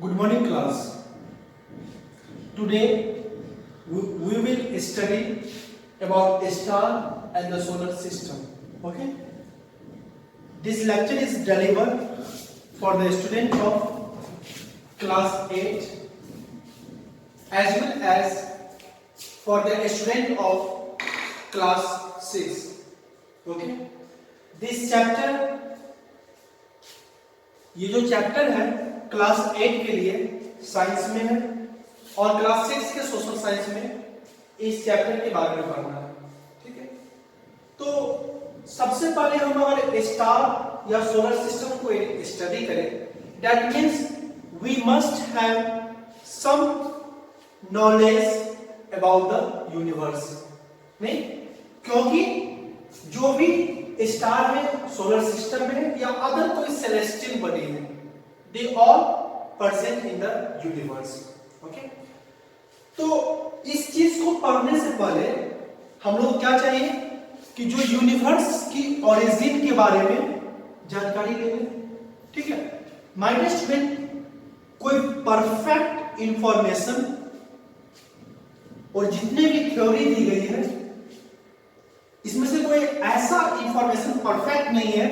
Good morning, class. Today we will study about a star and the solar system. Okay? This lecture is delivered for the student of class 8 as well as for the student of class 6. Okay? This chapter, ये जो chapter है class 8 के लिए science में है और class 6 के social science में इस चैप्टर के बारे में पढ़ना है। ठीक है, तो सबसे पहले हम अगर स्टार या सोलर सिस्टम को स्टडी करें, that means we must have some knowledge about the universe. नहीं, क्योंकि जो भी स्टार है, सोलर सिस्टम है या अदर कोई सेलेस्टियल बॉडी है, they all present in the universe. Okay, तो इस चीज को पढ़ने से पहले हम लोग क्या चाहिए कि जो यूनिवर्स की ओरिजिन के बारे में जानकारी ले लें। ठीक है, माय डियर स्टूडेंट, कोई परफेक्ट इंफॉर्मेशन और जितने भी थ्योरी दी गई है इसमें से कोई ऐसा इंफॉर्मेशन परफेक्ट नहीं है,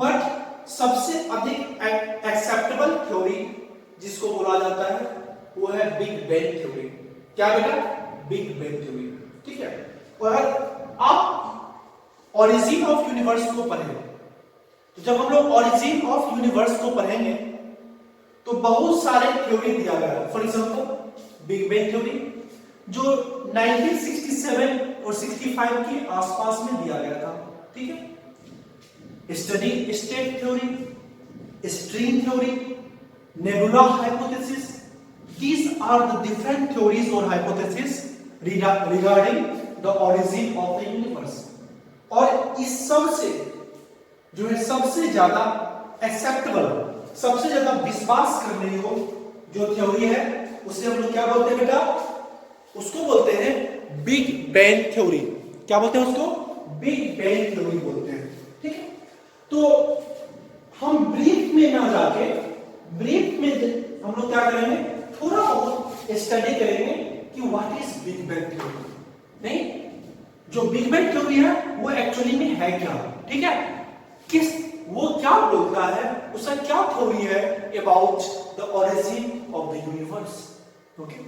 बट सबसे अधिक एक्सेप्टेबल थ्योरी जिसको बोला जाता है वो है बिग बैंग थ्योरी। क्या बेटा? Big bang theory. ठीक है, और आप ओरिजिन ऑफ यूनिवर्स को पढ़ेंगे, तो जब हम लोग ओरिजिन ऑफ यूनिवर्स को पढ़ेंगे तो बहुत सारे थ्योरी दिया गया है। For example big bang theory जो 1967 और 65 के आसपास में दिया गया था। ठीक है, steady state theory, string theory, nebula hypothesis, these are the different theories or hypotheses regarding the origin of the universe। और इस सब से जो है सबसे ज्यादा एक्सेप्टेबल, सबसे ज्यादा विश्वास करने योग्य जो थ्योरी है उसे हम लोग क्या बोलते हैं बेटा? उसको बोलते हैं बिग बैंग थ्योरी। क्या बोलते हैं उसको? बिग बैंग थ्योरी बोलते हैं। ठीक है, तो हम ब्रीफ में ना जाके, ब्रीफ में हम लोग क्या करेंगे, थोड़ा बहुत स्टडी करेंगे कि what is big bang theory. नहीं, जो बिग बैंग थ्योरी है वो एक्चुअली में है क्या? ठीक है, किस वो क्या बोलता है, उसका क्या थ्योरी है about the origin of the universe. Okay,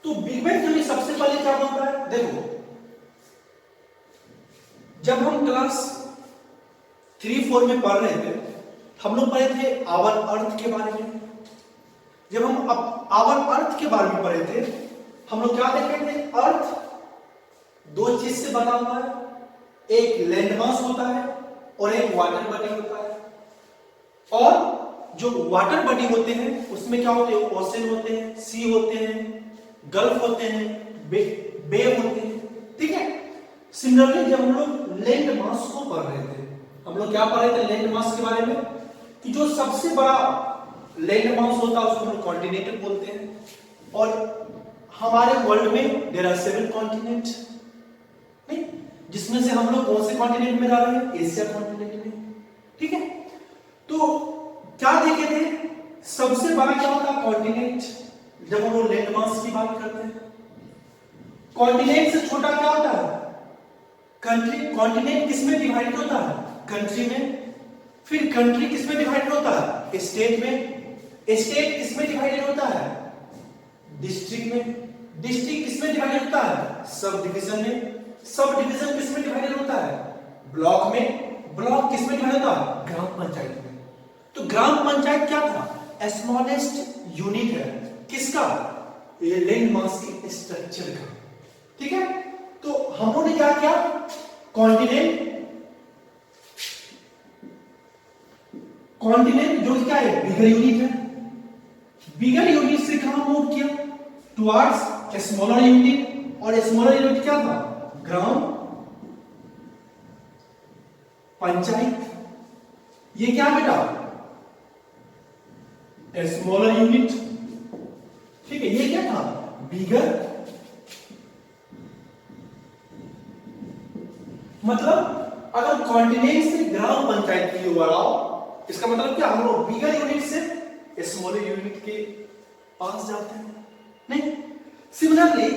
तो बिग बैंग थ्योरी सबसे पहले क्या बोलता है? देखो, जब हम क्लास 3-4 में पढ़ रहे थे, हम लोग पढ़े थे आवर अर्थ के बारे में। जब हम आवर अर्थ के बारे में पढ़े थे, हम लोग क्या देखे थे? अर्थ दो चीज से बना हुआ है, एक लैंड मास होता है और एक वाटर बॉडी होता है। और जो वाटर बॉडी होते हैं उसमें क्या होते हैं? ओशन होते हैं, सी होते हैं, गल्फ होते हैं, बे होते हैं। ठीक है, सिमिलरली जब हम लोग लैंड मास को पढ़ रहे थे, हम लोग क्या पढ़ रहे थे लैंड मास के बारे में? कि जो सबसे बड़ा लैंड मास होता है उसको हम लोग कॉन्टिनेंट बोलते हैं। और हमारे वर्ल्ड में देयर आर 7 कॉन्टिनेंट, नहीं, जिसमें से हम लोग कौन से कॉन्टिनेंट में रह रहे हैं? एशिया कॉन्टिनेंट में। ठीक है, तो क्या देखे थे? सबसे बड़ा क्या होता है? कॉन्टिनेंट। जब हम लोग लैंड मास की बात करते हैं, कॉन्टिनेंट से छोटा क्या होता है? कंट्री। कॉन्टिनेंट किसमें डिवाइड होता है? कंट्री में। फिर कंट्री किसमें डिवाइड होता है? स्टेट में। स्टेट किसमें डिवाइडेड होता है? डिस्ट्रिक्ट में। डिस्ट्रिक्ट किसमें डिवाइडेड होता है? सब डिवीजन में। सब डिवीजन किसमें डिवाइडेड होता है? ब्लॉक में। ब्लॉक किसमें डिवाइड होता है? ग्राम पंचायत में। तो ग्राम पंचायत क्या था? स्मॉलेस्ट यूनिट है किसका? ये लैंड मास के स्ट्रक्चर का। ठीक है, तो हमने क्या किया? कॉन्टिनेंट, कॉन्टिनेंट जो क्या है? बिगर यूनिट है। बिगर यूनिट से कहां मूव किया? Towards smaller unit. और स्मॉलर यूनिट क्या था? ग्राम पंचायत। ये क्या बेटा? Smaller unit. ठीक है, ये क्या था? बिगर। मतलब अगर कॉन्टिनेंट से ग्राम पंचायत की ओर आओ, इसका मतलब क्या? हम लोग बिगर यूनिट से स्मॉलर यूनिट के पास जाते हैं? नहीं। सिमिलरली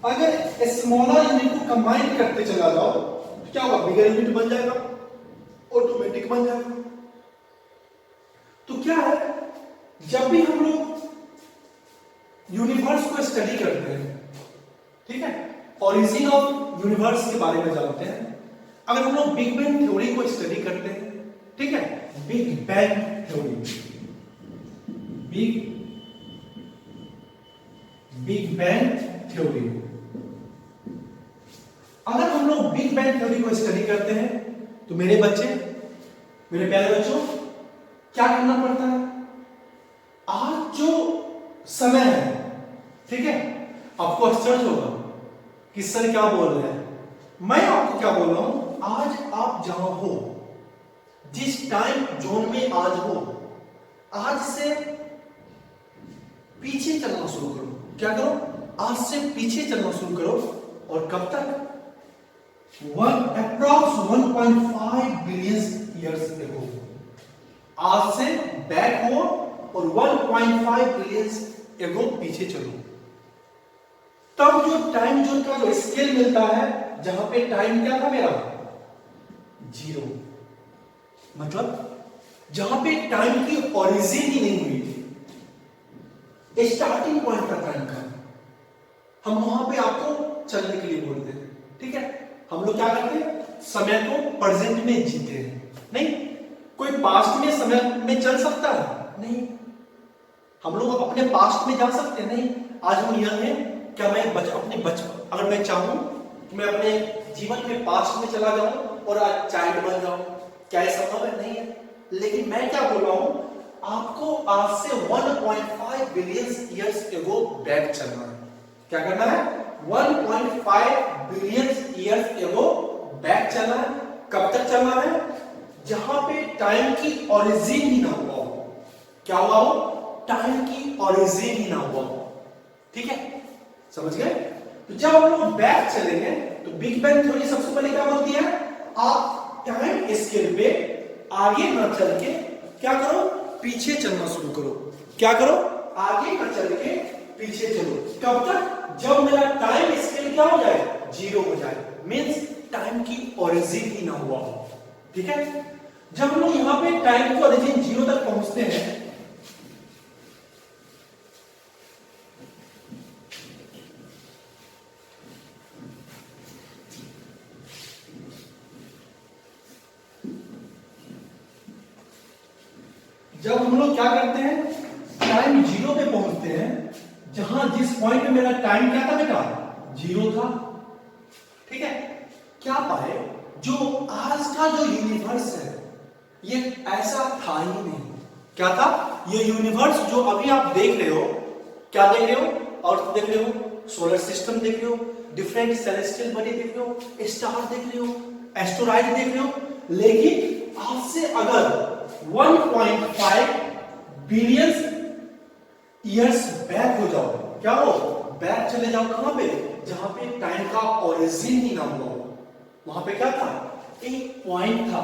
अगर स्मॉलर यूनिट को कंबाइन करते चला जाओ तो क्या होगा? बिगर यूनिट बन जाएगा, ऑटोमेटिक बन जाएगा। तो क्या है, जब भी हम लोग यूनिवर्स को स्टडी करते हैं, ठीक है, ओरिजिन ऑफ यूनिवर्स के बारे में जानते हैं, अगर हम लोग बिग बैंग थ्योरी को स्टडी करते हैं, ठीक है, big bang theory, big bang theory, अगर हम लोग बिग बैंग थ्योरी को स्टडी करते हैं तो मेरे बच्चे, मेरे प्यारे बच्चों, क्या करना पड़ता है? आज जो समय है, ठीक है, आपको आश्चर्य होगा कि सर क्या बोल रहे हैं। मैं आपको क्या बोल रहा हूं, आज आप जहां हो, जिस टाइम जोन में आज हो, आज से पीछे चलना शुरू करो। क्या करो? आज से पीछे चलना शुरू करो। और कब तक? Approx 1.5 billion years ago. आज से बैक हो और 1.5 बिलियन एगो पीछे चलो। तब जो टाइम जोन का जो स्केल मिलता है, जहां पे टाइम क्या था मेरा? 0। मतलब जहां पे टाइम की ओरिजिन ही नहीं हुई थी, स्टार्टिंग पॉइंट था टाइम का, हम वहां पे आपको चलने के लिए बोलते हैं। ठीक है, हम लोग क्या करते हैं? समय को प्रेजेंट में जीते हैं। नहीं, कोई पास्ट में समय में चल सकता है? नहीं। हम लोग अपने पास्ट में जा सकते हैं? नहीं। आज हम यंग हैं, क्या मैं अपने बचपन, अगर मैं चाहूं तो मैं अपने जीवन में पास्ट में चला जाऊं और आज चाइल्ड बन जाऊं? क्या ये संभव है? नहीं है। लेकिन मैं क्या बोल रहा हूं, आपको आज से 1.5 बिलियन ईयर्स एगो बैक चलना है। क्या करना है? 1.5 बिलियन ईयर्स एगो बैक चलना है। कब तक चलना है? जहां पे टाइम की ओरिजिन ही ना हुआ हो। क्या हुआ हो? टाइम की ओरिजिन ही ना हुआ हो। ठीक है, समझ गए? तो जब हम लोग बैक चलेंगे तो बिग बैंग थ्योरी सबसे पहले क्या बोलती है? आप टाइम स्केल पे आगे न चल के क्या करो? पीछे चलना शुरू करो। क्या करो? आगे न चल के पीछे चलो। कब तक? जब मेरा टाइम स्केल क्या हो जाए? 0 हो जाए। मींस टाइम की ओरिजिन ही ना हुआ हो। ठीक है, जब हम लोग यहां पे टाइम की ओरिजिन 0 तक पहुंचते हैं, जब हम लोग क्या करते हैं? टाइम 0 पे पहुंचते हैं, जहां जिस पॉइंट पे मेरा टाइम क्या था बेटा? 0 था। ठीक है, क्या पाए? जो आज का जो यूनिवर्स है, ये ऐसा था ही नहीं। क्या था? ये यूनिवर्स जो अभी आप देख रहे हो, क्या देख रहे हो? अर्थ देख रहे हो, सोलर सिस्टम देख रहे हो, डिफरेंट सेलेस्टियल बॉडी देख रहे हो, स्टार देख रहे हो, एस्टेरॉइड देख रहे हो। लेकिन आज से अगर 1.5 बिलियन ईयर्स बैक हो जाओ, क्या हो? बैक चले जाओ। कहां पे? जहां पे टाइम का ओरिजिन ही ना हुआ हो। वहां पे क्या था? एक पॉइंट था।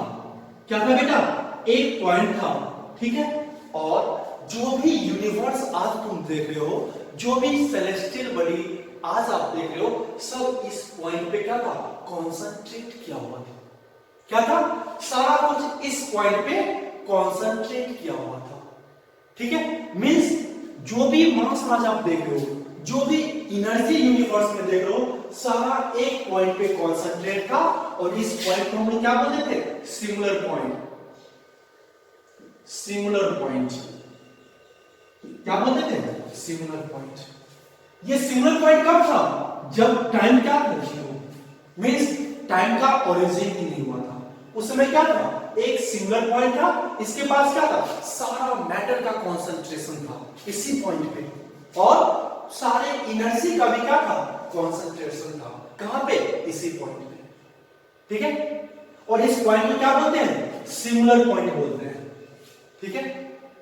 क्या था बेटा? एक पॉइंट था। ठीक है, और जो भी यूनिवर्स आज तुम देख रहे हो, जो भी सेलेस्टियल बॉडी आज आप देख रहे हो, सब इस पॉइंट पे क्या था? कॉन्सेंट्रेट किया हुआ था। क्या था? सारा कुछ इस पॉइंट पे कॉन्सेंट्रेट किया हुआ था। ठीक है, मींस जो भी मास आज आप देख रहे हो, जो भी एनर्जी यूनिवर्स में देख रहे हो, सारा एक पॉइंट पे कॉन्सेंट्रेट था। और इस पॉइंट को हम लोग क्या बोलते थे? Singular point. सिंगुलर पॉइंट क्या बोलते थे? Singular point. ये सिंगुलर पॉइंट कब था? जब टाइम क्या था? 0। मींस टाइम का ओरिजिन ही नहीं हुआ था। उस समय क्या था? एक सिंगुलर पॉइंट था, इसके पास क्या था? सारा मैटर का कंसंट्रेशन था इसी पॉइंट पे, और सारे एनर्जी का भी क्या था? कंसंट्रेशन था। कहां पे? इसी पॉइंट पे। ठीक है, और इस पॉइंट को क्या बोलते हैं? सिंगुलर पॉइंट बोलते हैं। ठीक है,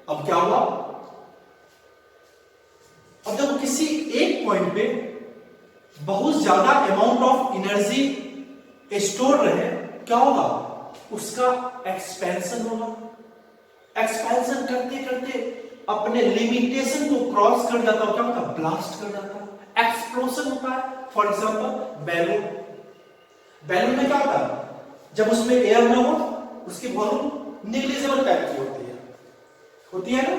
अब क्या हुआ? अब जब किसी एक पॉइंट पे बहुत ज्यादा अमाउंट ऑफ एनर्जी स्टोर रहे, क्या होगा? उसका एक्सपेंशन होगा। एक्सपेंशन करते करते अपने लिमिटेशन को क्रॉस कर जाता है, क्या होता है? ब्लास्ट कर जाता है, एक्सप्लोजन होता है। फॉर एग्जांपल बैलून, बैलून में क्या होता है? जब उसमें एयर ना हो उसकी वॉल्यूम नेग्लिजिबल टाइप की होती है ना।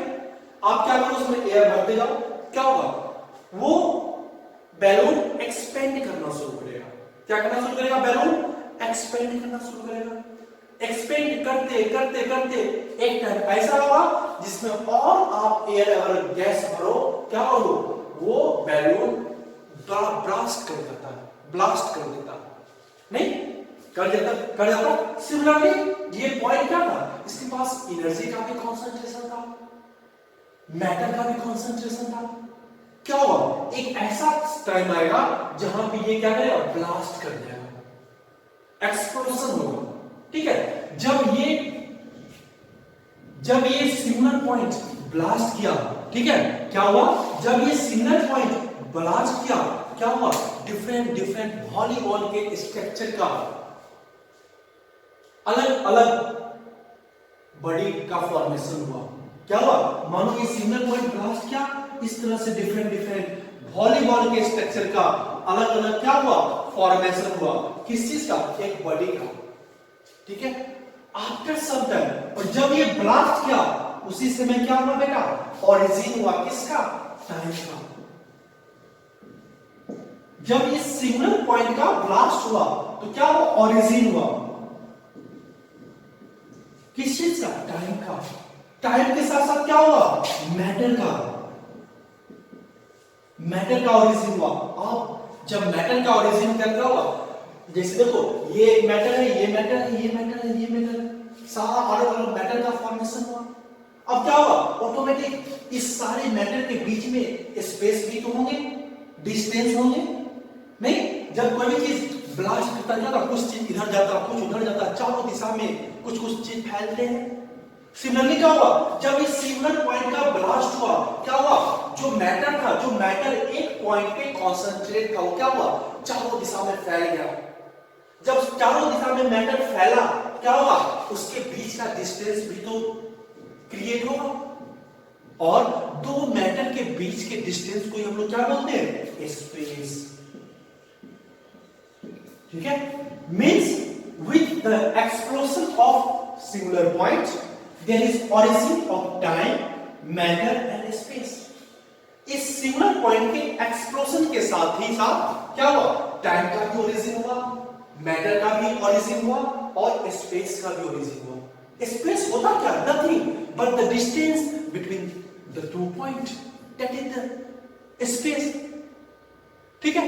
आप क्या करो, उसमें एयर भरते जाओ, क्या होगा? वो बैलून एक्सपेंड करना शुरू करेगा। क्या करना शुरू करेगा? बैलून एक्सपेंड करना शुरू करेगा। एक्सपेंड करते करते करते एक टाइम ऐसा होगा जिसमें और आप एयर और गैस भरो, क्या हो? वो बैलून ब्लास्ट कर देता है, ब्लास्ट कर देता है, नहीं कर जाता। सिमिलरली ये पॉइंट क्या था? इसके पास एनर्जी का भी कॉन्सेंट्रेशन था, मैटर का भी कॉन्सेंट्रेशन था। क्या होगा? एक ऐसा टाइम आएगा जहां पे ये क्या करेगा? ब्लास्ट कर जाएगा, एक्सप्लोजन होगा। ठीक है, जब ये सिग्नल पॉइंट ब्लास्ट किया, ठीक है, क्या हुआ? जब ये सिग्नल पॉइंट ब्लास्ट किया, क्या हुआ? डिफरेंट डिफरेंट वॉलीबॉल के स्ट्रक्चर का अलग अलग बॉडी का फॉर्मेशन हुआ। क्या हुआ? मानो ये सिग्नल पॉइंट ब्लास्ट किया, इस तरह से डिफरेंट डिफरेंट वॉलीबॉल के स्ट्रक्चर का अलग अलग क्या हुआ? फॉर्मेशन हुआ। किस चीज का? एक बॉडी का। ठीक है, आफ्टर सम टाइम, और जब ये ब्लास्ट किया उसी समय क्या हुआ बेटा? ओरिजिन हुआ। किसका? टाइम का। जब ये सिग्नल पॉइंट का ब्लास्ट हुआ तो क्या हुआ? ओरिजिन हुआ। किस चीज का? टाइम का। टाइम के साथ साथ क्या हुआ? मैटर का। मैटर का ओरिजिन हुआ। अब जब मैटर का ओरिजिन क्या हुआ? जैसे देखो, ये एक मैटर है, ये मैटर है, ये मैटर है, ये मैटर है, सारा अलग अलग मैटर का फॉर्मेशन हुआ। अब क्या हुआ? ऑटोमेटिक इस सारे मैटर के बीच में स्पेस भी तो होंगे, डिस्टेंस होंगे, नहीं? जब कोई भी चीज ब्लास्ट करता जाता, कुछ चीज इधर जाता, कुछ उधर जाता, चारों दिशा में कुछ कुछ चीज फैलते हैं। सिमिलरली क्या हुआ? जब इस सिग्नल पॉइंट का ब्लास्ट हुआ, क्या हुआ? जो मैटर था, जो मैटर एक पॉइंट पे कॉन्सेंट्रेट था, वो क्या हुआ? चारों दिशा में फैल गया। जब चारों दिशा में मैटर फैला, क्या हुआ? उसके बीच का डिस्टेंस भी तो क्रिएट होगा, और दो मैटर के बीच के डिस्टेंस को हम लोग क्या बोलते हैं? स्पेस। ठीक है, means with the explosion of singular point there is origin of time, matter and space. इस सिंगुलर पॉइंट के एक्सप्लोजन के साथ ही साथ क्या हुआ? टाइम का भी ओरिजिन हुआ, मैटर का भी ओरिजिन हुआ, और स्पेस का भी ओरिजिन हुआ। स्पेस होता क्या? Nothing but the distance between the two point, that is the space. ठीक है,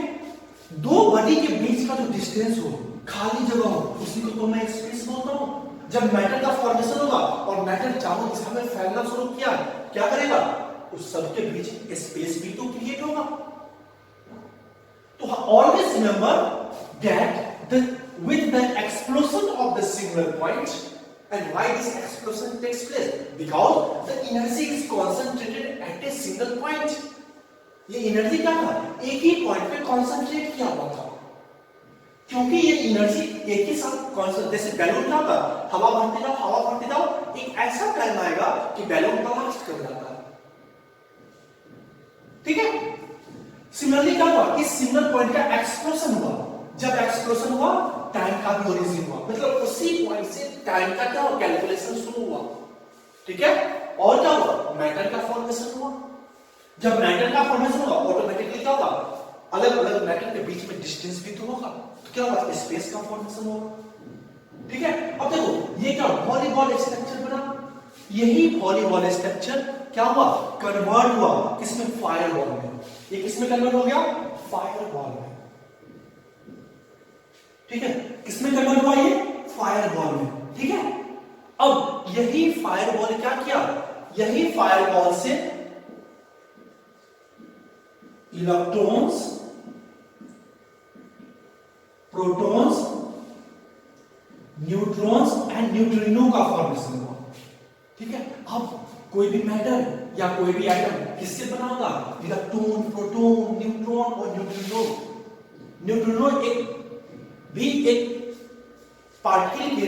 दो बॉडी के बीच का जो डिस्टेंस हो, खाली जगह हो, उसी को तो मैं स्पेस बोलता हूं। जब मैटर का फॉर्मेशन होगा और मैटर चारों दिशा में फैलना शुरू किया, क्या करेगा? उस सब के बीच स्पेस भी तो क्रिएट होगा। तो always remember that with the explosion of the singular point, and why this explosion takes place? Because the energy is concentrated at a single point. ये एनर्जी क्या था? एक ही पॉइंट पे कॉन्सेंट्रेट किया हुआ था, क्योंकि ये एनर्जी एक ही साथ कॉन्सेंट्रेट, जैसे बैलून क्या था? हवा भरते जाओ, एक ऐसा टाइम आएगा कि बैलून ब्लास्ट कर जाता है। ठीक है, सिमिलरली क्या हुआ? इस सिंगल पॉइंट का एक्सप्लोजन हुआ। जब एक्सप्लोजन हुआ, टाइम का भी ओरिजिन हुआ, मतलब उसी पॉइंट से टाइम का क्या हुआ? कैलकुलेशन शुरू हुआ। ठीक है, और क्या हुआ? मैटर का फॉर्मेशन हुआ। जब मैटर का फॉर्मेशन होगा, ऑटोमेटिकली क्या होगा? अलग अलग मैटर के बीच में डिस्टेंस भी तो होगा, तो क्या होगा? स्पेस का फॉर्मेशन होगा। ठीक है, अब देखो ये क्या वॉलीबॉल स्ट्रक्चर बना। यही वॉलीबॉल स्ट्रक्चर क्या हुआ? कन्वर्ट हुआ किसमें? फायरवॉल में। ये किसमें कन्वर्ट हो गया? फायरवॉल में। ठीक है, किसमें कन्वर्ट हुआ? ये फायरबॉल में। ठीक है, अब यही फायरबॉल क्या किया? यही फायरबॉल से electrons, protons, neutrons and neutrino का फॉर्मेशन हुआ। ठीक है, अब कोई भी मैटर या कोई भी एटम किससे बना होगा? इलेक्ट्रॉन, प्रोटॉन, न्यूट्रॉन और न्यूट्रिनो। न्यूट्रिनो एक पार्टिकल के,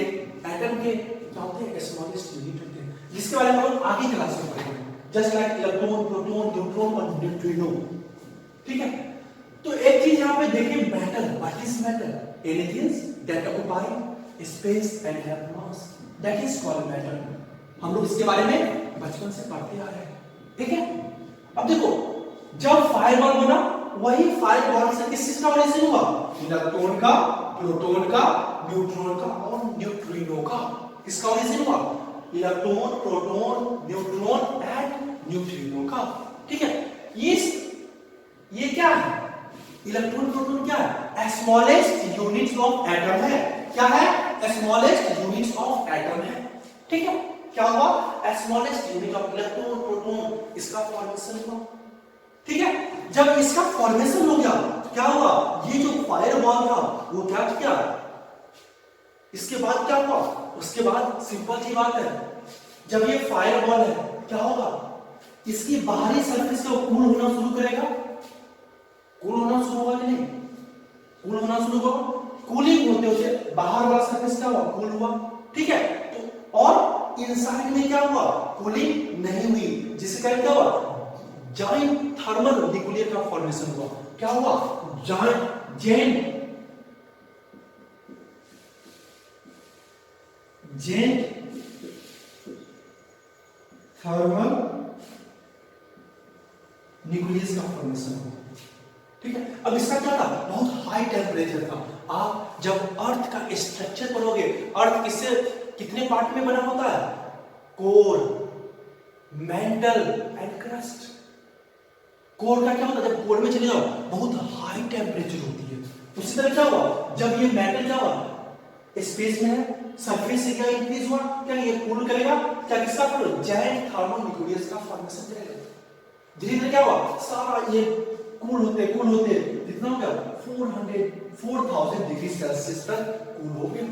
एटम के क्या होते हैं? स्मॉलेस्ट यूनिट होते हैं, जिसके बारे में हम आगे क्लास में पढ़ेंगे। Just like electron, proton, neutron और न्यूट्रिनो। ठीक है, तो एक चीज यहां पे देखिए, metal, what is metal? Anything that occupy space and have mass, that is called metal. हम लोग इसके बारे में बचपन से पढ़ते आ रहे हैं। ठीक है, अब देखो, जब फायरबॉल बना, वही फायरबॉल से किस चीज का ऑरिजिन हुआ? इलेक्ट्रॉन का, प्रोटॉन का, न्यूट्रॉन का और न्यूट्रिनो का। किसका ऑरिजिन हुआ? Electron, proton, neutron and neutrino का। ठीक है, ये क्या है? इलेक्ट्रॉन, प्रोटॉन क्या है? स्मॉलेस्ट यूनिट्स ऑफ एटम है। क्या है? स्मॉलेस्ट यूनिट्स ऑफ एटम है। ठीक है, क्या हुआ? Smallest unit of electron, proton, इसका फॉर्मेशन हुआ। ठीक है, जब इसका फॉर्मेशन हो गया, क्या हुआ? ये जो फायरबॉल था वो क्या किया? इसके बाद क्या हुआ? उसके बाद सिंपल सी बात है, जब ये फायरबॉल है, क्या होगा? इसकी बाहरी सरफेस को कूल होना शुरू करेगा। कूल होना शुरू होगा कि नहीं? कूल होना शुरू होगा। कूलिंग होते होते बाहर वाला सरफेस क्या हुआ? कूल हुआ। ठीक है, तो और इनसाइड में क्या हुआ? कूलिंग नहीं हुई, जिसके कारण क्या हुआ? जाइंट थर्मल न्यूक्लियर का फॉर्मेशन हुआ। क्या हुआ? जाइंट थर्मल न्यूक्लियस का फॉर्मेशन हुआ। ठीक है, अब इसका क्या था? बहुत हाई टेम्परेचर था। आप जब अर्थ का स्ट्रक्चर पढ़ोगे, अर्थ किससे, कितने पार्ट में बना होता है? Core, mental and crust. Core का क्या होता है? जब कोर में चले जाओ, बहुत हाई टेम्परेचर होती है। उसी तरह क्या हुआ? जब ये मेटल क्या हुआ? स्पेस में है, सरफेस एरिया इंक्रीज हुआ, क्या ये कूल करेगा? क्या किसका? जायंट थर्मल न्यूक्लियस का फॉर्मेशन करेगा। धीरे धीरे क्या हुआ? सारा ये कूल होते कितना हो गया? 4000 डिग्री सेल्सियस तक कूल हो गया।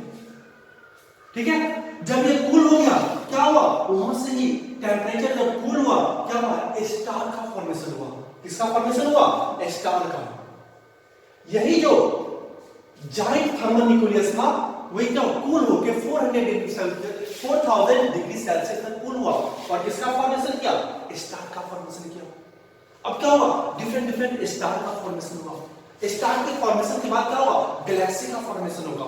ठीक है, जब ये कूल हो गया, क्या हुआ? वहां से ही टेम्परेचर जब कूल हुआ, क्या हुआ? स्टार का फॉर्मेशन हुआ। किसका फॉर्मेशन हुआ? स्टार का। यही जो जायंट थर्मल न्यूक्लियस था, वही क्या कूल होकर 4000 डिग्री सेल्सियस तक कूल हुआ और किसका फॉर्मेशन किया? स्टार का फॉर्मेशन किया। अब क्या हुआ? डिफरेंट स्टार का फॉर्मेशन हुआ। स्टार के फॉर्मेशन के बाद क्या हुआ? गैलेक्सी का फॉर्मेशन होगा।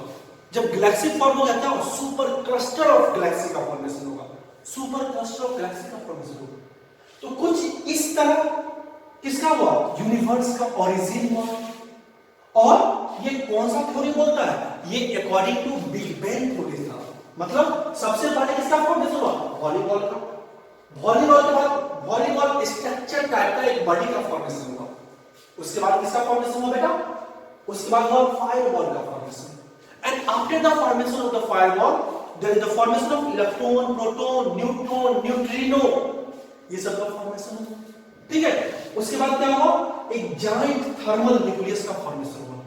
जब गैलेक्सी फॉर्म हो जाता है, सुपर क्लस्टर ऑफ गैलेक्सी का फॉर्मेशन होगा। सुपर क्लस्टर ऑफ गैलेक्सी का फॉर्मेशन होगा। तो कुछ इस तरह किसका हुआ? यूनिवर्स का ओरिजिन हुआ। और ये कौन सा थ्योरी बोलता है? ये according to big bang theory था। मतलब सबसे पहले किसका फॉर्मेशन हुआ? वॉलीबॉल का। वॉलीबॉल के बाद वॉलीबॉल स्ट्रक्चर टाइप का एक बॉडी का फॉर्मेशन हुआ। उसके बाद किसका फॉर्मेशन हुआ बेटा? उसके बाद हुआ फायरबॉल का formation. And after the formation of the fireball, there is the formation of electron, proton, neutron, neutrino, ये सब का फॉर्मेशन हुआ। ठीक है, उसके बाद क्या हुआ? एक जायंट थर्मल न्यूक्लियस का फॉर्मेशन हुआ।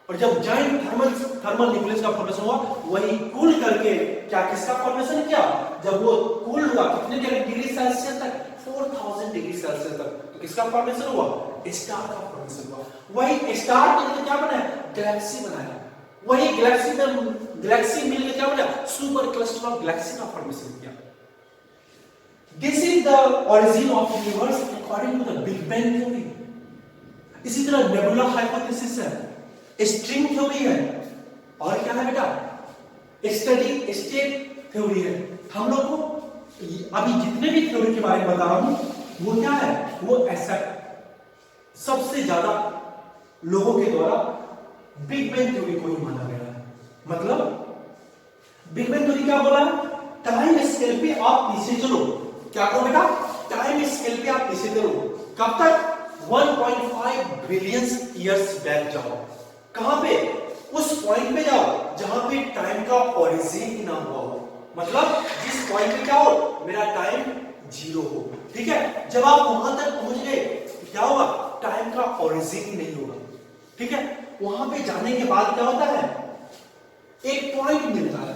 और जब जायंट थर्मल न्यूक्लियस का फॉर्मेशन हुआ, वही कूल करके क्या किसका फॉर्मेशन किया? जब वो कूल हुआ कितने डिग्री सेल्सियस तक? 4000 डिग्री सेल्सियस तक। तो किसका फॉर्मेशन हुआ? स्टार का फॉर्मेशन हुआ। वही स्टार मिलकर क्या बना? गैलेक्सी बनाया। वही गैलेक्सी मिलकर क्या बना? सुपर क्लस्टर ऑफ गैलेक्सी का फॉर्मेशन किया। This is the origin of universe according to the big bang theory. इसी तरह नेबुला हाइपोथेसिस है, स्ट्रिंग थ्योरी है, और क्या है बेटा? स्टडी स्टेट थ्योरी है। हम लोग को अभी जितने भी थ्योरी के बारे में बता रहा हूं, वो क्या है? वो ऐसा सबसे ज्यादा लोगों के द्वारा बिग बैंग थ्योरी को ही माना गया है। मतलब बिग बैंग थ्योरी क्या बोला? टाइम स्केल पे आप पीछे चलो। क्या करो बेटा? टाइम स्केल पे आप पीछे चलो। कब तक? 1.5 बिलियन ईयर्स बैक जाओ। कहां पे? उस पॉइंट पे जाओ जहां पे टाइम का ओरिजिन ही ना हुआ हो। मतलब जिस पॉइंट पे क्या हो? मेरा टाइम जीरो हो। ठीक है, जब आप वहां तक पहुंच गए, क्या होगा? टाइम का ओरिजिन ही नहीं होगा। ठीक है, वहां पे जाने के बाद क्या होता है? एक पॉइंट मिलता है।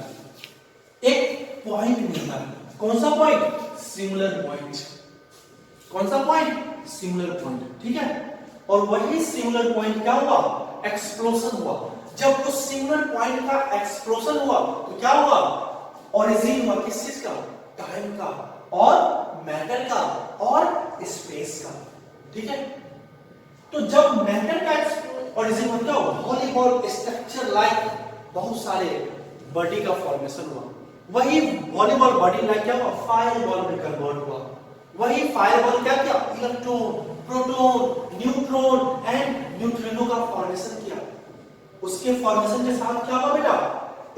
एक पॉइंट मिलता है। कौन सा पॉइंट? Singular point. कौन सा पॉइंट? Singular point. ठीक है, और वही सिंगुलर पॉइंट क्या हुआ? एक्सप्लोजन हुआ। जब उस सिंगुलर पॉइंट का एक्सप्लोजन हुआ, तो क्या हुआ? ओरिजिन हुआ किस चीज का? टाइम का। और मैटर का और स्पेस का। ठीक है, तो जब मैटर का ओरिजिन होता है वॉलीबॉल स्ट्रक्चर लाइक बहुत सारे बॉडी का फॉर्मेशन हुआ, वही वॉलीबॉल बॉडी लाइक क्या हुआ, फायर बॉल में कन्वर्ट हुआ। वही फायर बॉल क्या किया, electron, proton, neutron and neutrino का फॉर्मेशन किया। उसके फॉर्मेशन के साथ क्या हुआ बेटा,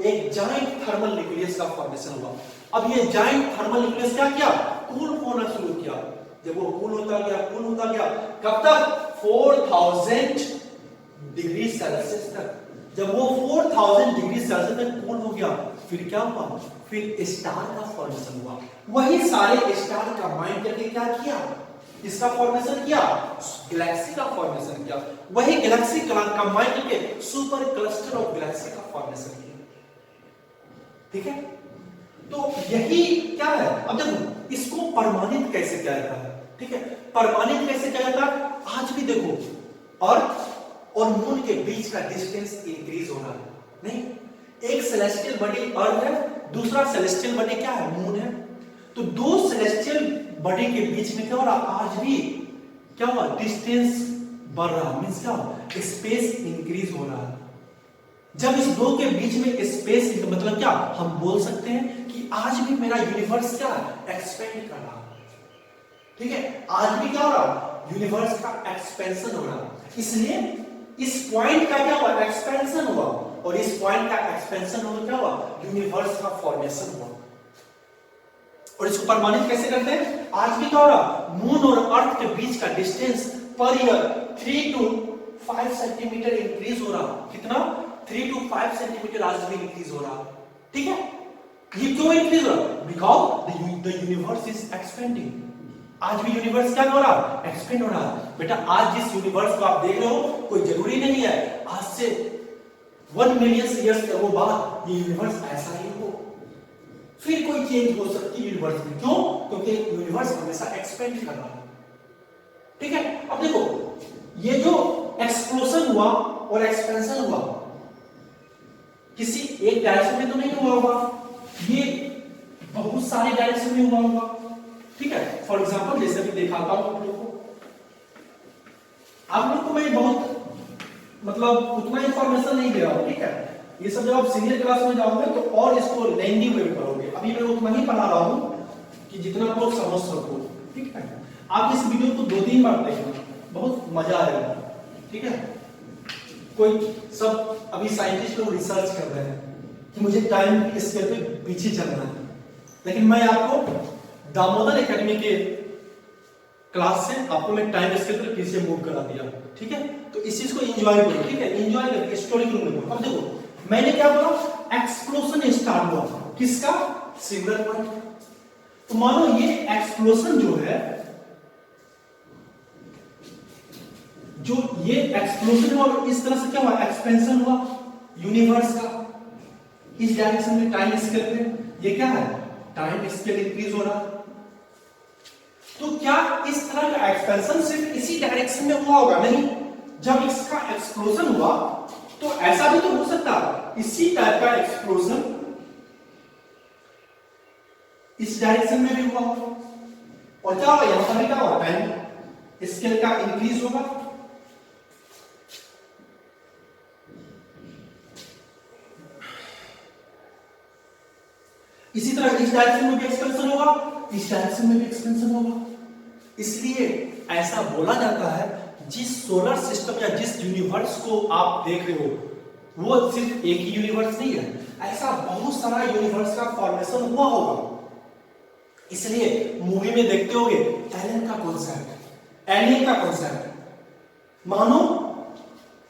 एक जाइंट थर्मल न्यूक्लियस का फॉर्मेशन हुआ। अब ये जाइंट थर्मल न्यूक्लियस क्या किया, कूल होना शुरू किया। जब वो कूल होता गया कब तक, 4000 डिग्री सेल्सियस तक। जब वो 4000 डिग्री सेल्सियस तक कूल हो गया, फिर क्या हुआ, फिर स्टार का फॉर्मेशन हुआ। वही सारे स्टार कंबाइन करके क्या किया, इसका फॉर्मेशन किया, गैलेक्सी का फॉर्मेशन किया। वही गैलेक्सी कंबाइन करके सुपर क्लस्टर ऑफ गैलेक्सी का फॉर्मेशन किया। ठीक है, तो यही क्या है। अब देखो इसको परमाणित कैसे किया जाता है। ठीक है, परमाणित कैसे किया जाता है, आज भी देखो अर्थ और मून के बीच का डिस्टेंस इंक्रीज हो रहा है। नहीं, एक सेलेस्टियल बॉडी अर्थ है, दूसरा सेलेस्टियल बॉडी क्या है, मून है। तो दो सेलेस्टियल बॉडी के बीच में क्या हो रहा, आज भी क्या हुआ, डिस्टेंस बढ़ रहा, मींस क्या, स्पेस इंक्रीज हो रहा है। जब इस दो के बीच में स्पेस, मतलब क्या, हम बोल सकते हैं कि आज भी मेरा यूनिवर्स क्या एक्सपेंड कर रहा है। ठीक है, आज भी क्या हो रहा, यूनिवर्स का एक्सपेंशन हो रहा। इसलिए इस पॉइंट का क्या हुआ, एक्सपेंशन हुआ, और इस पॉइंट का एक्सपेंशन होकर क्या हुआ, यूनिवर्स का फॉर्मेशन हुआ। और इसको प्रमाणित कैसे करते हैं, आज भी क्या हो रहा, मून और अर्थ के बीच का distance per year 3 to 5 centimetre increase हो रहा। कितना, 3 to 5 सेंटीमीटर आज भी इंक्रीज हो रहा। ठीक है, ये क्यों इंक्रीज हो रहा, because the universe is expanding. आज भी यूनिवर्स क्या हो रहा, एक्सपेंड हो रहा। बेटा आज जिस यूनिवर्स को आप देख रहे हो, कोई जरूरी नहीं है आज से 1 मिलियन ईयर्स के बाद ये यूनिवर्स ऐसा ही हो, फिर कोई चेंज हो सकती है यूनिवर्स में। क्यों, क्योंकि यूनिवर्स हमेशा एक्सपेंड कर रहा है। ठीक है, अब देखो ये जो एक्सप्लोजन हुआ और एक्सपेंशन हुआ, किसी एक डायरेक्शन में तो नहीं हुआ होगा, ये बहुत सारे डायरेक्शन में हुआ होगा। ठीक है, फॉर एग्जांपल जैसे भी दिखाता हूं आप लोग को मैं बहुत मतलब उतना इंफॉर्मेशन नहीं दे रहा हूं। ठीक है, ये सब जब आप सीनियर क्लास में जाओगे तो और इसको लेंदी वे में पढ़ोगे। अभी मैं उतना ही पढ़ा रहा हूं कि जितना आप लोग समझ सको। ठीक है, आप इस वीडियो को 2-3 बार देखना, बहुत मजा आएगा। ठीक है, कोई सब अभी साइंटिस्ट लोग रिसर्च कर रहे हैं कि मुझे टाइम स्केल पे पीछे चलना है, लेकिन मैं आपको दामोदर एकेडमी के क्लास से आपको मैं टाइम स्केल पे पीछे मूव करा दिया। ठीक है, तो इस चीज को एंजॉय करो। ठीक है, एंजॉय करके स्टोरी को देखो। अब देखो मैंने क्या बोला, एक्सप्लोजन स्टार्ट हुआ, किसका, सिंगल पॉइंट। तो मानो ये एक्सप्लोजन जो है, जो ये एक्सप्लोजन हुआ और इस तरह से क्या हुआ, एक्सपेंशन हुआ यूनिवर्स का इस डायरेक्शन में टाइम स्केल पे। ये क्या है, टाइम स्केल इंक्रीज हो रहा। तो क्या इस तरह का एक्सपेंशन सिर्फ इसी डायरेक्शन में हुआ होगा, नहीं। जब इसका एक्सप्लोजन हुआ तो ऐसा भी तो हो सकता इसी टाइप का एक्सप्लोजन इस डायरेक्शन में भी हुआ होगा, और क्या होगा, यहां पर क्या होगा, टाइम स्केल का इंक्रीज होगा। इसी तरह इस डायरेक्शन में भी एक्सपेंशन होगा, इस डायरेक्शन में भी एक्सपेंशन होगा। इसलिए ऐसा बोला जाता है जिस सोलर सिस्टम या जिस यूनिवर्स को आप देख रहे हो वो सिर्फ एक ही यूनिवर्स नहीं है, ऐसा बहुत सारा यूनिवर्स का फॉर्मेशन हुआ होगा। इसलिए मूवी में देखते होंगे एलियन का कॉन्सेप्ट, एलियन का कॉन्सेप्ट। मानो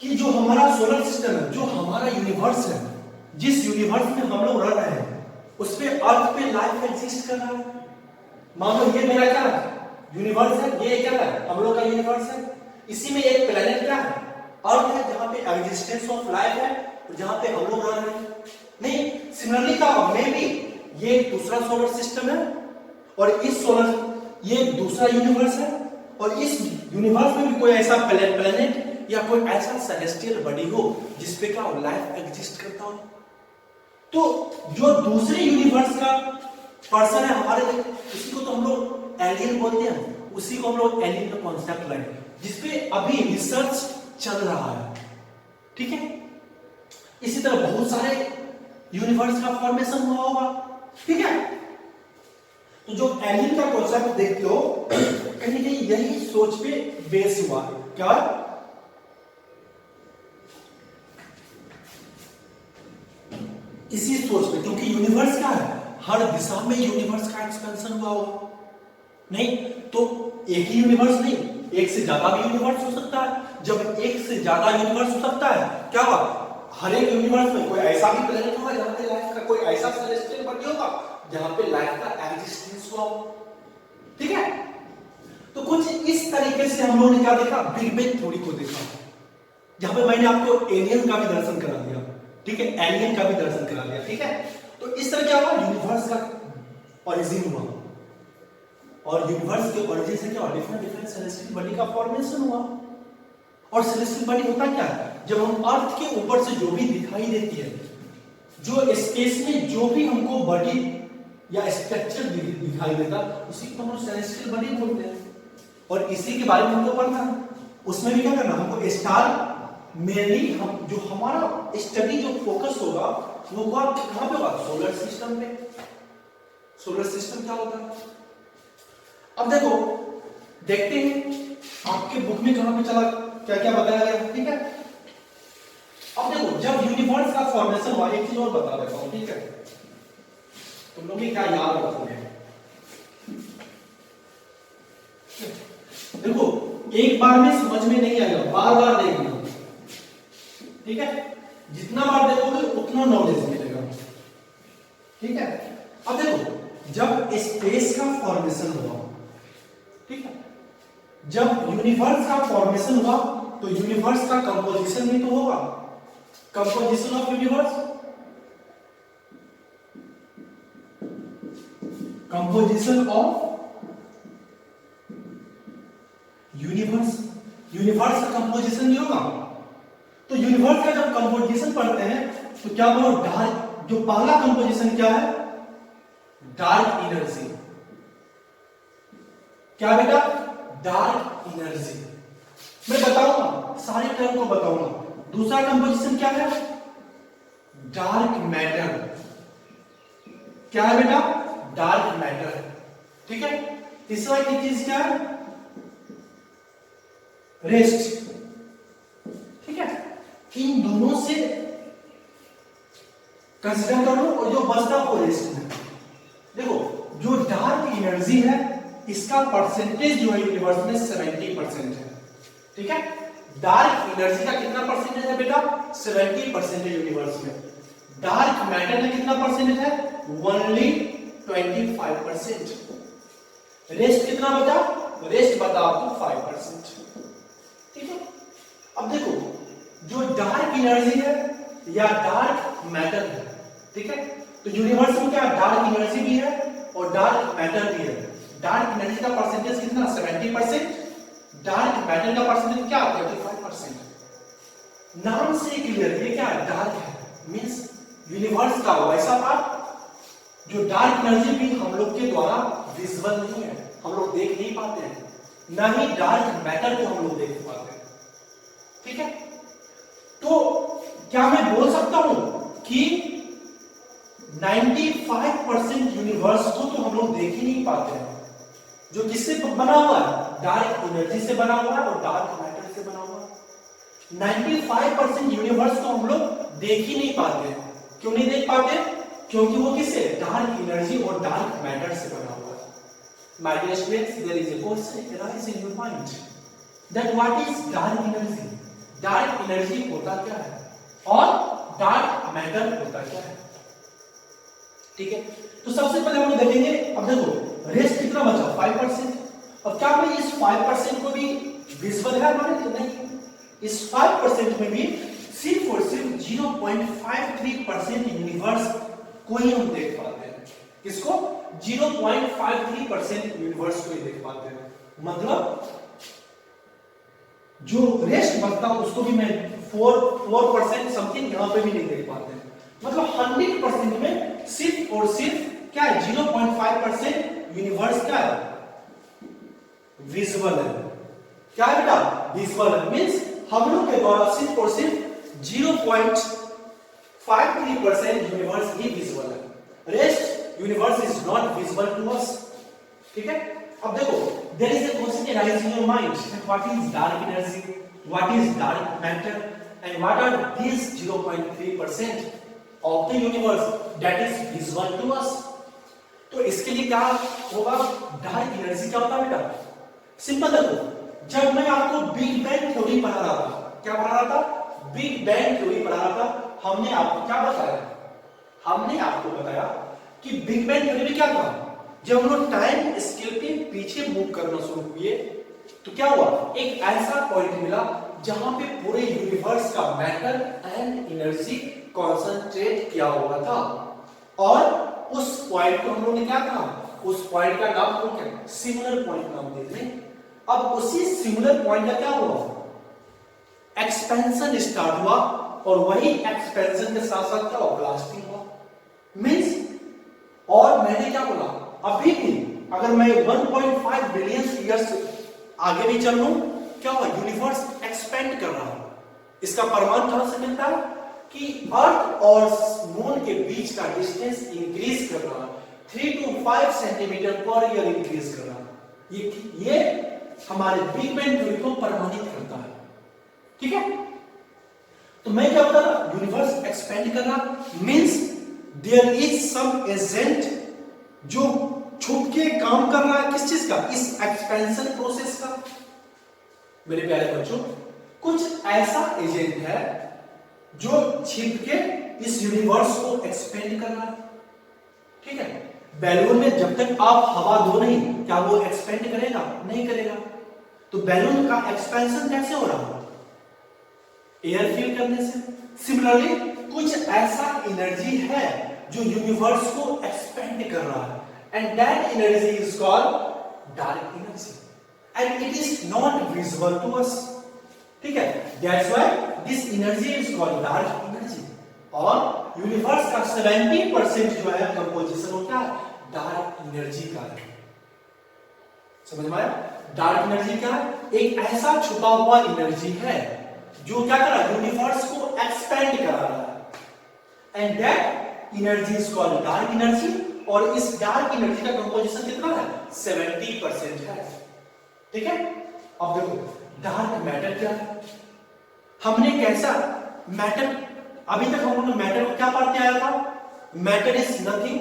कि जो हमारा सोलर सिस्टम है, जो हमारा यूनिवर्स है, जिस यूनिवर्स में हम लोग रह रहे हैं उस पे अर्थ पे लाइफ एग्जिस्ट कर रहा है। मानो ये मेरा क्या है, यूनिवर्स है, ये क्या है, हम लोग का यूनिवर्स है। इसी में एक प्लेनेट क्या है, अर्थ है, जहां पे एग्जिस्टेंस ऑफ लाइफ है और जहां पे हम लोग रह रहे हैं। नहीं, सिमिलरली का में भी ये दूसरा सोलर सिस्टम है और इस सोलर ये दूसरा यूनिवर्स है, और इस यूनिवर्स में भी कोई ऐसा प्लेनेट या कोई ऐसा सेलेस्टियल बॉडी हो जिसपे क्या लाइफ एग्जिस्ट करता हो। तो जो दूसरे यूनिवर्स का पर्सन है हमारे लिए, उसी को तो हम लोग एलियन बोलते हैं, उसी को हम लोग एलियन का कॉन्सेप्ट लाए जिसपे अभी रिसर्च चल रहा है, ठीक है। इसी तरह बहुत सारे यूनिवर्स का फॉर्मेशन हुआ होगा, ठीक है। तो जो एलियन का कॉन्सेप्ट देखते हो कहीं ना कहीं यही सोच पे बेस हुआ है, क्या इसी सोच पे, क्योंकि यूनिवर्स क्या है, हर दिशा में यूनिवर्स का एक्सपेंशन हुआ होगा, नहीं तो एक ही यूनिवर्स नहीं, एक से ज्यादा भी यूनिवर्स हो सकता है। जब एक से ज्यादा यूनिवर्स हो सकता है, क्या हुआ, हर एक यूनिवर्स में कोई ऐसा भी प्लेनेट होगा जहां पे लाइफ का, कोई ऐसा सेलेस्टियल बॉडी होगा जहां पे लाइफ का एग्जिस्टेंस हुआ, ठीक है। तो कुछ इस तरीके से हम लोगों ने क्या देखा, बिग बैंग थ्योरी को देखा, जहां पे मैंने आपको एलियन का भी दर्शन करा दिया, ठीक है, एलियन का भी दर्शन करा दिया, ठीक है। तो इस तरह क्या हुआ, यूनिवर्स का ओरिजिन हुआ, और यूनिवर्स के ओरिजिन से क्या हुआ, डिफरेंट डिफरेंट सेलेस्टियल बॉडी का फॉर्मेशन हुआ। और सेलेस्टियल बॉडी होता क्या है, जब हम अर्थ के ऊपर से जो भी दिखाई देती है, जो स्पेस में जो भी हमको बॉडी या स्ट्रक्चर दिखाई देता, उसी को हम सेलेस्टियल बॉडी बोलते हैं। और इसी के बारे में हमको पढ़ना है, उसमें भी क्या करना, हमको स्टार मेनली हम जो हमारा स्टडी जो फोकस होगा वो कहां पे होगा, सोलर सिस्टम पे। सोलर सिस्टम क्या होता है, अब देखो देखते हैं आपके बुक में कहां पे चला, क्या क्या बताया गया, ठीक है। अब देखो जब यूनिवर्स का फॉर्मेशन हुआ, एक चीज और बता देता हूं, ठीक है, तुम लोग क्या याद रखोगे, देखो एक बार में समझ में नहीं आएगा, बार बार देखना, ठीक है। जितना बार देखोगे उतना नॉलेज मिलेगा, ठीक है। अब देखो जब स्पेस का फॉर्मेशन हुआ, ठीक है, जब यूनिवर्स का फॉर्मेशन हुआ तो यूनिवर्स का कंपोजिशन भी तो होगा, composition of universe, composition of universe, universe का कंपोजिशन नहीं होगा, तो यूनिवर्स का जब कंपोजिशन पढ़ते हैं तो क्या बोलो, डार्क, जो पहला कंपोजिशन क्या है, डार्क एनर्जी, क्या बेटा, डार्क एनर्जी, मैं बताऊंगा सारे टर्म को बताऊंगा। दूसरा कंपोजिशन क्या है, डार्क मैटर, क्या है बेटा, डार्क मैटर, ठीक है। तीसरा की चीज क्या है, रेस्ट, ठीक है। इन दोनों से कंसीडर कर लो, और जो बचता वो रेस्ट में। देखो जो डार्क एनर्जी है इसका परसेंटेज जो है यूनिवर्स में 70% है, ठीक है। डार्क एनर्जी का कितना परसेंटेज है बेटा, 70% है यूनिवर्स में। डार्क मैटर में कितना परसेंटेज है, ओनली 25%। रेस्ट कितना बचा, रेस्ट बता आपको 5%, ठीक है। अब देखो जो डार्क एनर्जी है या डार्क मैटर है, ठीक है, तो यूनिवर्स में क्या डार्क एनर्जी भी है और डार्क मैटर भी है। डार्क एनर्जी का परसेंटेज कितना, 70%, डार्क मैटर का परसेंटेज क्या, 35%। नाम से क्लियर, ये क्या डार्क है, मींस यूनिवर्स का वैसा पार्ट जो डार्क एनर्जी भी हम लोग के द्वारा विजुअल नहीं है, हम लोग देख नहीं पाते हैं, ना ही डार्क मैटर को हम लोग देख पाते हैं, ठीक है। तो क्या मैं बोल सकता हूं कि 95% यूनिवर्स को तो हम लोग देख ही नहीं पाते हैं, जो किससे बना हुआ है, डार्क एनर्जी से बना हुआ है और डार्क मैटर से बना हुआ है। 95% यूनिवर्स को हम लोग देख ही नहीं पाते हैं। क्यों नहीं देख पाते, क्योंकि वो किससे, डार्क एनर्जी और डार्क मैटर से बना हुआ है। My dear students, there is a question arise in your mind that what is dark energy? Dark energy होता क्या है और डार्क मैटर होता क्या है, ठीक है। तो सबसे पहले हम लोग देखेंगे, अब देखो रेस्ट कितना बचा, 5%। अब क्या मैं इस 5% को भी विजुअल है हमारे लिए, नहीं, इस 5% में भी सिर्फ और सिर्फ 0.53% यूनिवर्स को ही हम देख पाते हैं। किसको, 0.53% यूनिवर्स को ही देख पाते हैं। मतलब जो रेस्ट बचता उसको भी मैं 4% समथिंग यहां पे भी नहीं देख पाते हैं। मतलब 100% में सिर्फ सिर्फ और सिर्फ क्या है 0.5% यूनिवर्स क्या है विजुअल है। क्या है बेटा विजुअल है, मींस हम लोग के द्वारा सिर्फ और सिर्फ 0.53% यूनिवर्स ही विजुअल है, rest universe is not visible to us. ठीक है, अब देखो there is a question arise in your mind that what is dark energy, what is dark matter and what are these 0.3% of the universe that is visible to us. तो इसके लिए क्या होगा, dark energy क्या होता है बेटा, simple देखो, जब मैं आपको बिग बैंग थ्योरी पढ़ा रहा था, क्या पढ़ा रहा था, बिग बैंग थ्योरी पढ़ा रहा था, हमने आपको क्या बताया, हमने आपको बताया कि बिग बैंग थ्योरी में क्या था, जब हम लोग टाइम स्केल पे पीछे मूव करना शुरू हुए तो क्या हुआ, एक ऐसा पॉइंट मिला जहां पे पूरे यूनिवर्स का मैटर एंड एनर्जी कॉन्सेंट्रेट किया हुआ था, और उस पॉइंट को हम लोगों ने क्या कहा, उस पॉइंट का नाम हम क्या, सिमिलर पॉइंट नाम देते हैं। अब उसी सिमिलर पॉइंट का क्या हुआ, एक्सपेंशन स्टार्ट हुआ, और वही एक्सपेंशन के साथ साथ क्या हुआ, ब्लास्टिंग हुआ। मींस, और मैंने क्या बोला, अभी भी अगर मैं 1.5 बिलियन ईयर्स आगे भी चल लूं, क्या हुआ, यूनिवर्स एक्सपेंड कर रहा है। इसका प्रमाण कहां से मिलता है कि अर्थ और मून के बीच का डिस्टेंस इंक्रीज कर रहा है, 3 to 5 centimetre per year increase कर रहा है। ये हमारे बिग बैंग थ्योरी को प्रमाणित करता है। ठीक है, तो मैं क्या बता रहा, यूनिवर्स एक्सपेंड कर रहा, means there is some agent जो छुप के काम कर रहा है, किस चीज का, इस एक्सपेंशन प्रोसेस का। मेरे प्यारे बच्चों, कुछ ऐसा एजेंट है जो छिप के इस यूनिवर्स को एक्सपेंड कर रहा है। ठीक है, बैलून में जब तक आप हवा दो नहीं, क्या वो एक्सपेंड करेगा, नहीं करेगा। तो बैलून का एक्सपेंशन कैसे हो रहा है, एयर फिल करने से। सिमिलरली कुछ ऐसा एनर्जी है जो यूनिवर्स को एक्सपेंड कर रहा है, and that energy is called dark energy, and it is not visible to us. ठीक है, that's why this energy is called dark energy. और यूनिवर्स का 70% जो है कंपोजिशन होता है डार्क एनर्जी का है। समझ में आया, डार्क एनर्जी क्या है, एक ऐसा छुपा हुआ एनर्जी है जो क्या कर रहा है, यूनिवर्स को एक्सपेंड करा रहा है, and that energy is called dark energy. और इस डार्क एनर्जी का कंपोजिशन कितना है, 70% है। ठीक है, अब देखो डार्क मैटर क्या है, हमने कैसा मैटर, अभी तक हम लोग ने मैटर को क्या पढ़ते आया था, matter is nothing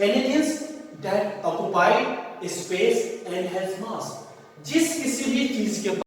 anything that occupied space and has मास। जिस किसी भी चीज के